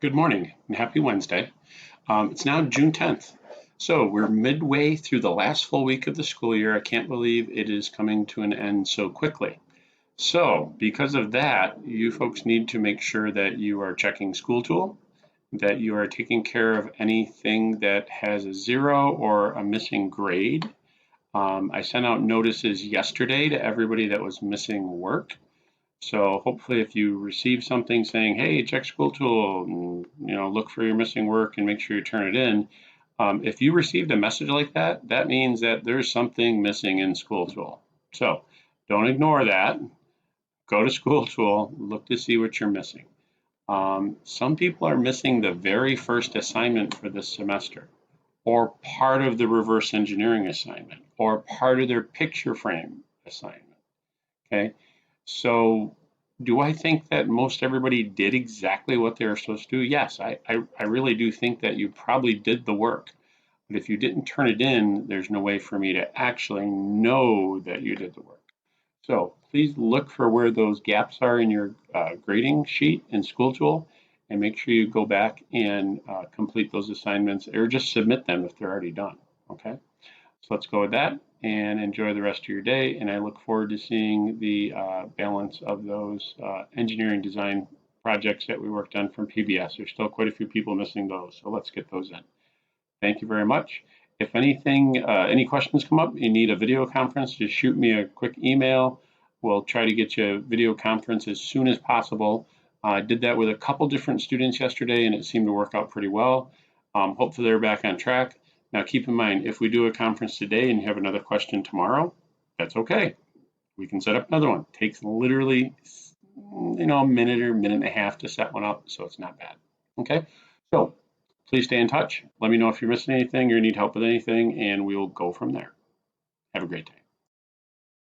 Good morning and happy Wednesday. It's now June 10th. So we're midway through the last full week of the school year. I can't believe it is coming to an end so quickly. So because of that, you folks need to make sure that you are checking School Tool, that you are taking care of anything that has a zero or a missing grade. I sent out notices yesterday to everybody that was missing work. So hopefully if you receive something saying, hey, check School Tool, and, look for your missing work and make sure you turn it in. If you received a message like that, that means that there's something missing in School Tool. So don't ignore that. Go to School Tool, look to see what you're missing. Some people are missing the very first assignment for this semester, or part of the reverse engineering assignment, or part of their picture frame assignment. Okay, so do I think that most everybody did exactly what they were supposed to do? Yes, I really do think that you probably did the work. But if you didn't turn it in, there's no way for me to actually know that you did the work. So please look for where those gaps are in your grading sheet in School Tool and make sure you go back and complete those assignments or just submit them if they're already done. Okay? So let's go with that and enjoy the rest of your day. And I look forward to seeing the balance of those engineering design projects that we worked on from PBS. There's still quite a few people missing those, so let's get those in. Thank you very much. If anything, any questions come up, you need a video conference, just shoot me a quick email. We'll try to get you a video conference as soon as possible. I did that with a couple different students yesterday and it seemed to work out pretty well. Hopefully they're back on track. Now keep in mind, if we do a conference today and you have another question tomorrow, that's okay. We can set up another one. It takes literally, a minute or minute and a half to set one up, so it's not bad. Okay, so please stay in touch. Let me know if you're missing anything or need help with anything, and we will go from there. Have a great day.